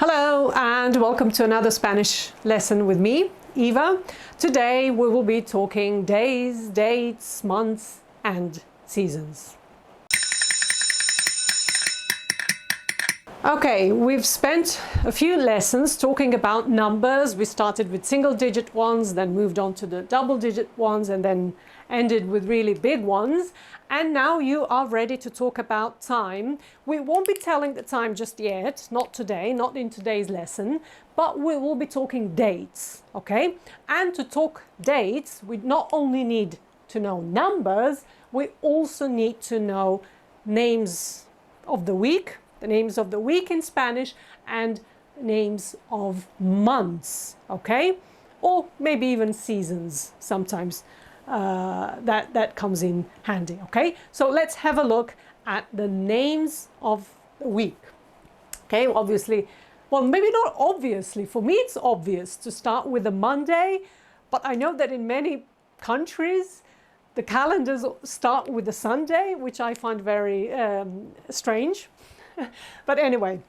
Hello and welcome to another Spanish lesson with me, Eva. Today we will be talking days, dates, months and seasons. Okay, we've spent a few lessons talking about numbers. We started with single-digit ones, then moved on to the double-digit ones, and then ended with really big ones. And now you are ready to talk about time. We won't be telling the time just yet, not today, not in today's lesson, but we will be talking dates, okay? And to talk dates, we not only need to know numbers, we also need to know names of the week, the names of the week in Spanish, and names of months, okay? Or maybe even seasons sometimes. That comes in handy, okay? So let's have a look at the names of the week. Okay, obviously, well, maybe not obviously. For me, it's obvious to start with a Monday, but I know that in many countries, the calendars start with a Sunday, which I find very strange. But anyway,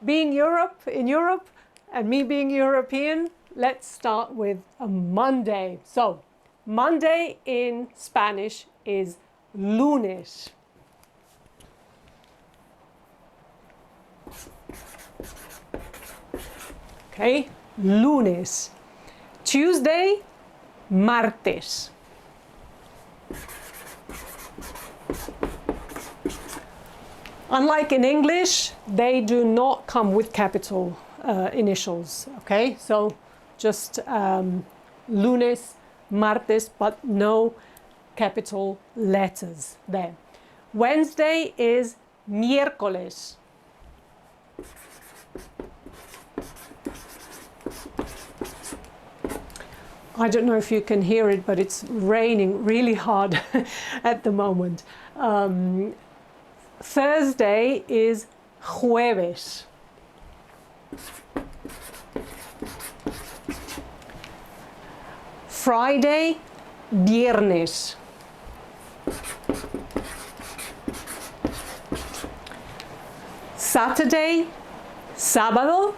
being in Europe, and me being European, let's start with a Monday. So, Monday in Spanish is lunes. Okay, lunes. Tuesday, martes. Unlike in English, they do not come with capital initials, okay? So just lunes, martes, but no capital letters there. Wednesday is miércoles. I don't know if you can hear it, but it's raining really hard at the moment. Thursday is jueves. Friday, viernes. Saturday, sábado.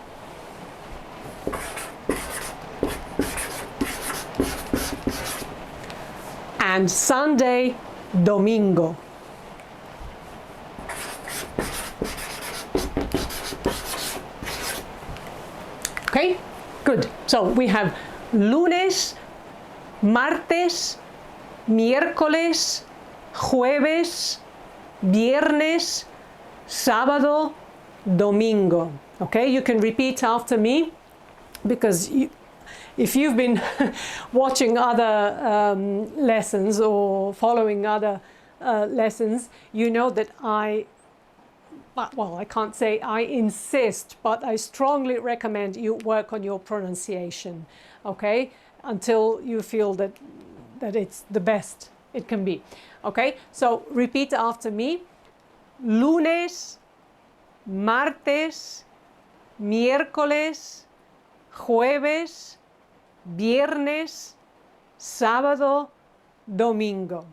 And Sunday, domingo. Okay, good. So we have lunes, martes, miércoles, jueves, viernes, sábado, domingo. Okay, you can repeat after me because if you've been watching other lessons or following other lessons, you know that I can't say I insist, but I strongly recommend you work on your pronunciation, okay? Until you feel that it's the best it can be. Okay, so repeat after me. Lunes, martes, miércoles, jueves, viernes, sábado, domingo.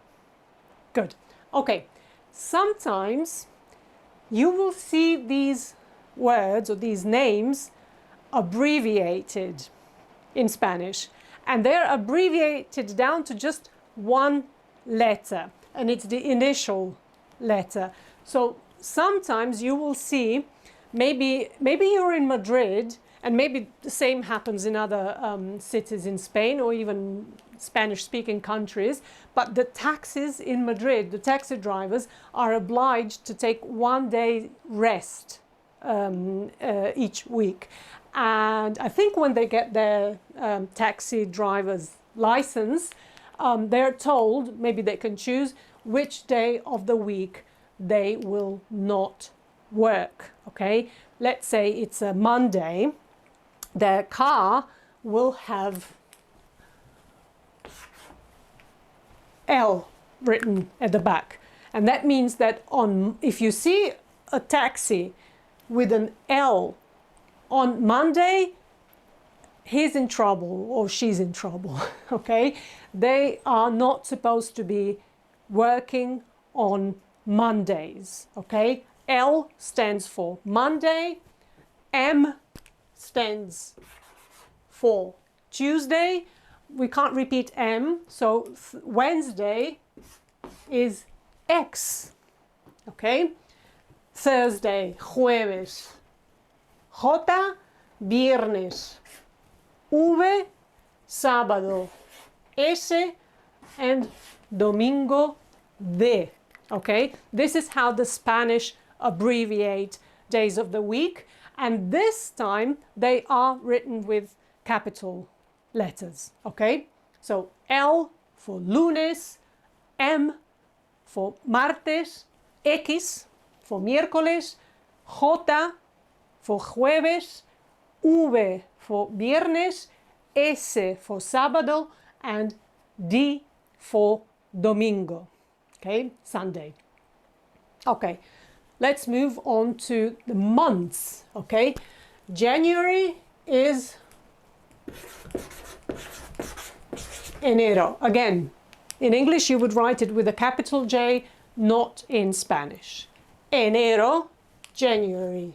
Good. Okay, sometimes you will see these words or these names abbreviated in Spanish. And they're abbreviated down to just one letter, and it's the initial letter. So sometimes you will see, maybe you're in Madrid, and maybe the same happens in other cities in Spain or even Spanish-speaking countries, but the taxis in Madrid, the taxi drivers, are obliged to take 1 day rest each week. And I think when they get their taxi driver's license, they're told, maybe they can choose which day of the week they will not work, okay? Let's say it's a Monday, their car will have L written at the back. And that means that if you see a taxi with an L on Monday, he's in trouble or she's in trouble, okay? They are not supposed to be working on Mondays, okay? L stands for Monday, M stands for Tuesday. We can't repeat M, so Wednesday is X. Okay? Thursday, jueves. J, viernes. V, sábado. S, and domingo, D. Okay? This is how the Spanish abbreviate days of the week. And this time they are written with capital letters. Okay? So L for lunes, M for martes, X for miércoles, J for jueves, V for viernes, S for sábado, and D for domingo. Okay, Sunday. Okay, let's move on to the months. Okay, January is enero. Again, in English you would write it with a capital J, not in Spanish. Enero, January.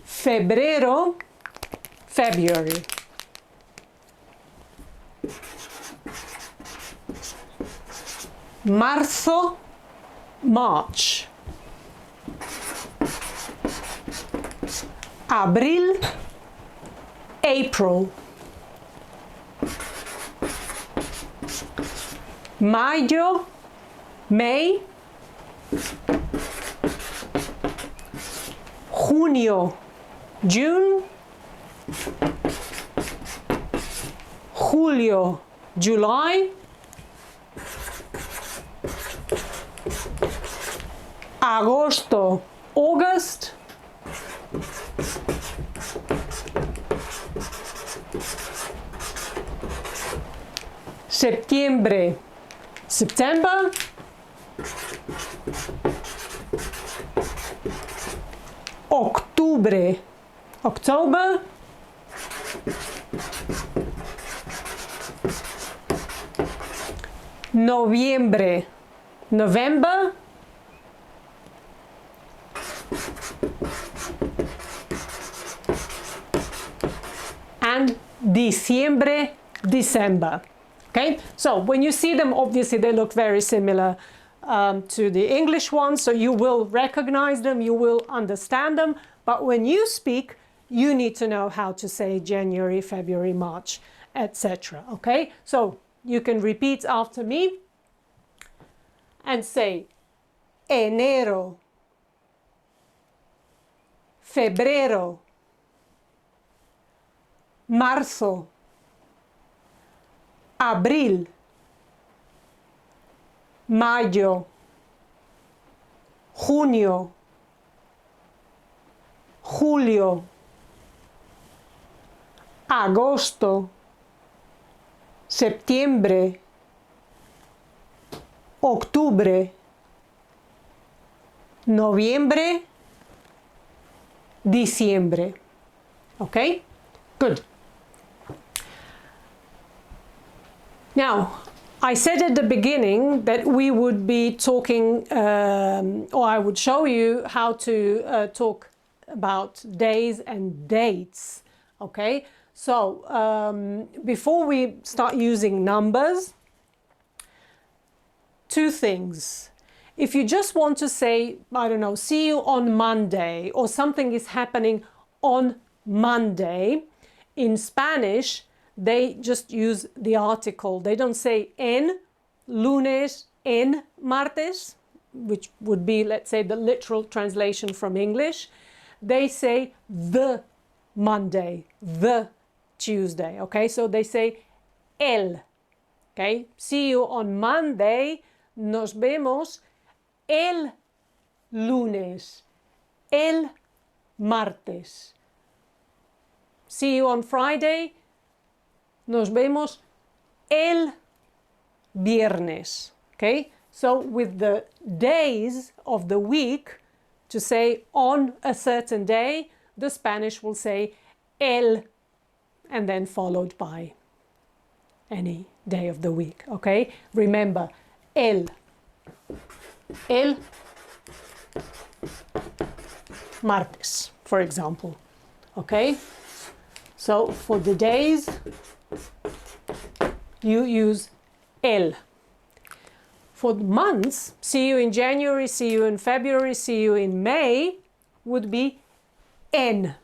Febrero, February. Marzo, March. Abril, April. Mayo, May. Junio, June. Julio, July. Agosto, August. Septiembre, September. Octubre, October. Noviembre, November. And diciembre, December. Okay, so when you see them, obviously they look very similar to the English ones, so you will recognize them, you will understand them, but when you speak, you need to know how to say January, February, March, etc. Okay, so you can repeat after me and say enero, febrero, marzo, abril, mayo, junio, julio, agosto, septiembre, octubre, noviembre, diciembre. Okay? Good. Now, I said at the beginning that we would be talking, or I would show you how to talk about days and dates. Okay? So, before we start using numbers, two things. If you just want to say, I don't know, see you on Monday, or something is happening on Monday, in Spanish, they just use the article. They don't say en lunes, en martes, which would be, let's say, the literal translation from English. They say the Monday, the Tuesday, okay? So they say el, okay? See you on Monday, nos vemos el lunes, el martes. See you on Friday, nos vemos el viernes, okay? So with the days of the week, to say on a certain day, the Spanish will say el, and then followed by any day of the week, okay? Remember, el, martes, for example. Okay? So for the days, you use el. For the months, see you in January, see you in February, see you in May, would be en.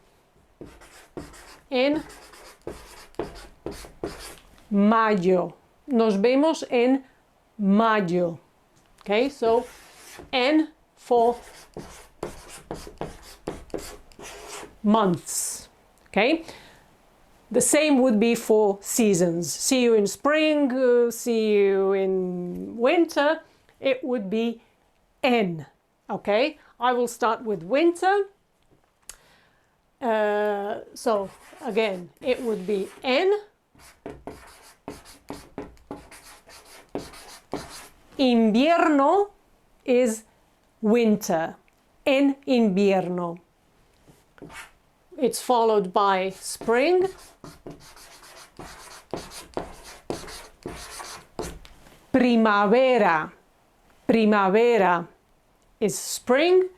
En mayo. Nos vemos en mayo. Okay, so en for months. Okay, the same would be for seasons. See you in spring, see you in winter. It would be en. Okay, I will start with winter. So again, it would be en. Invierno is winter. En invierno. It's followed by spring. Primavera. Primavera is spring.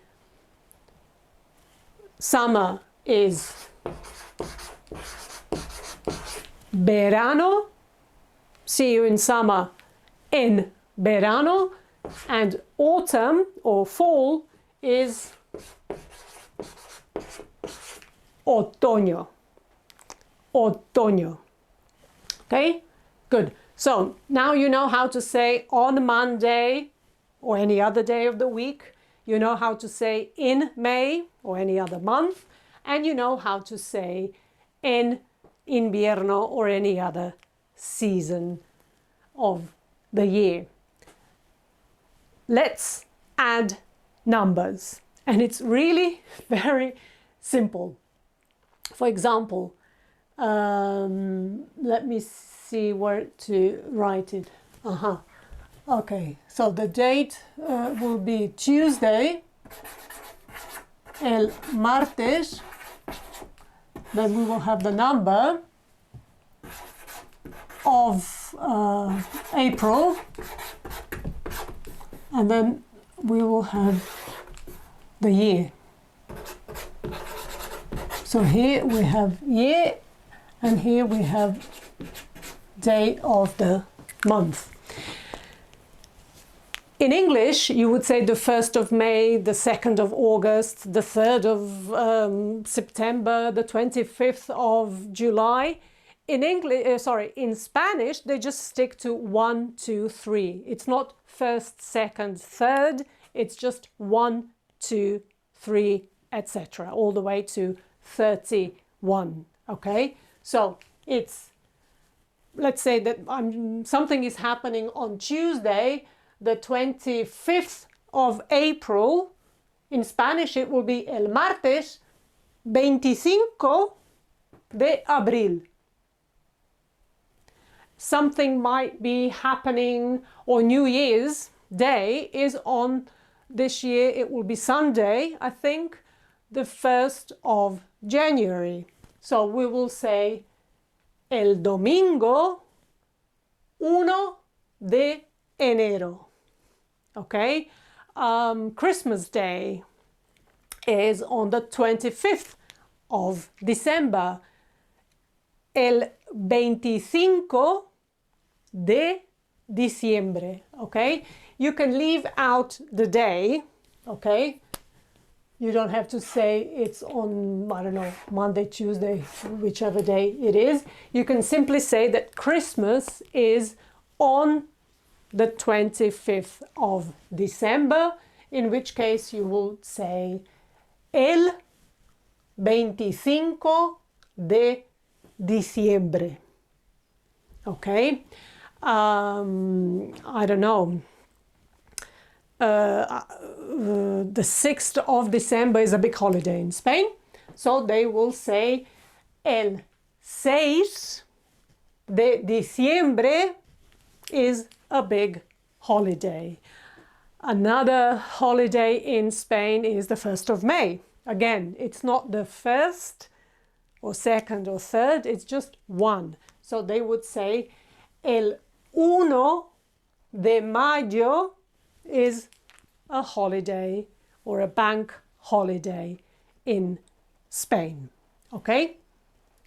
Summer is verano. See you in summer en verano. And autumn or fall is otoño. Otoño. Okay, good. So now you know how to say on Monday or any other day of the week. You know how to say in May or any other month. And you know how to say en invierno or any other season of the year. Let's add numbers. And it's really very simple. For example, let me see where to write it. Okay, so the date will be Tuesday, el martes. Then we will have the number of April. And then we will have the year. So here we have year, and here we have day of the month. In English, you would say the 1st of May, the 2nd of August, the 3rd of September, the 25th of July. In English, in Spanish, they just stick to 1, 2, 3. It's not 1st, 2nd, 3rd. It's just 1, 2, 3, etc. all the way to 31. Okay, so it's, let's say that something is happening on Tuesday, the 25th of April. In Spanish, it will be el martes 25 de abril. Something might be happening, or New Year's Day is on this year. It will be Sunday, I think, the 1st of January. So we will say el domingo 1 de enero. Okay, Christmas Day is on the 25th of December. El 25 de diciembre. Okay, you can leave out the day. Okay, you don't have to say it's on, I don't know, Monday, Tuesday, whichever day it is. You can simply say that Christmas is on the 25th of December, in which case you will say el 25 de diciembre. Okay, I don't know. The 6th of December is a big holiday in Spain, so they will say el 6 de diciembre is a big holiday. Another holiday in Spain is the 1st of May. Again, it's not the 1st or 2nd or 3rd, it's just 1. So they would say el 1 de mayo is a holiday or a bank holiday in Spain. Okay?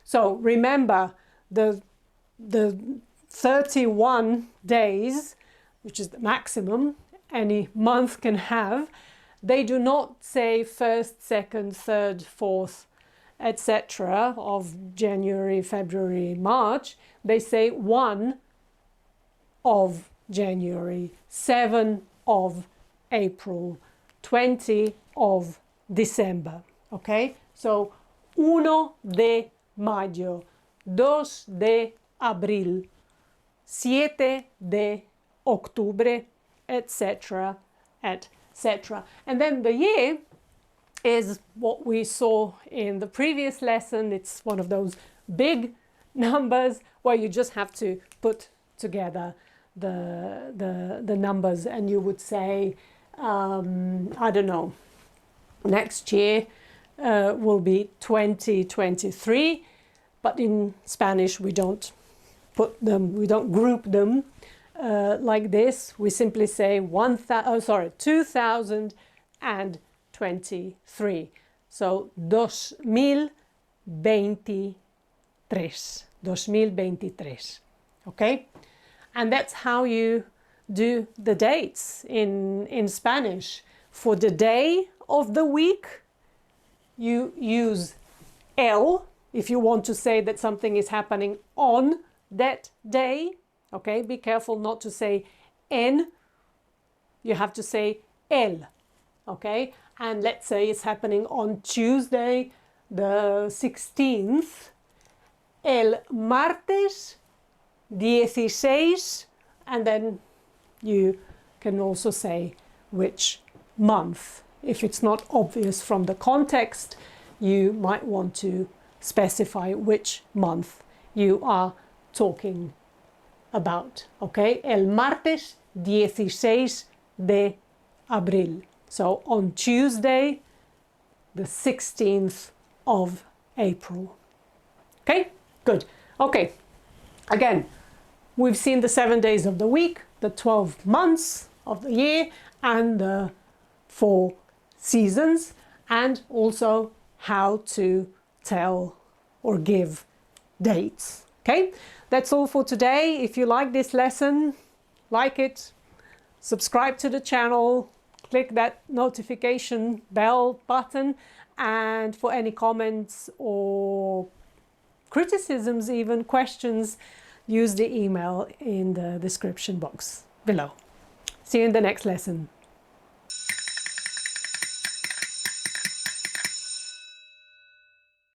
So remember the 31 days, which is the maximum any month can have, they do not say 1st, 2nd, 3rd, 4th, etc. of January, February, March. They say 1 of January, 7 of April, 20 of December. Okay? So 1 de mayo, 2 de abril, 7 de octubre, etc., etc. And then the year is what we saw in the previous lesson. It's one of those big numbers where you just have to put together the numbers, and you would say, I don't know, next year will be 2023, but in Spanish we don't put them, we don't group them like this. We simply say 2023. So 2023. 2023. Okay? And that's how you do the dates in Spanish. For the day of the week, you use el if you want to say that something is happening on that day. Okay, be careful not to say en. You have to say el. Okay, and let's say it's happening on Tuesday, the 16th. El martes 16, and then you can also say which month. If it's not obvious from the context, you might want to specify which month you are talking about. Okay, el martes 16 de abril. So on Tuesday, the 16th of April. Okay, good. Okay, again, we've seen the 7 days of the week, the 12 months of the year, and the 4 seasons, and also how to tell or give dates. Okay, that's all for today. If you like this lesson, like it, subscribe to the channel, click that notification bell button, and for any comments or criticisms, even questions, use the email in the description box below. See you in the next lesson.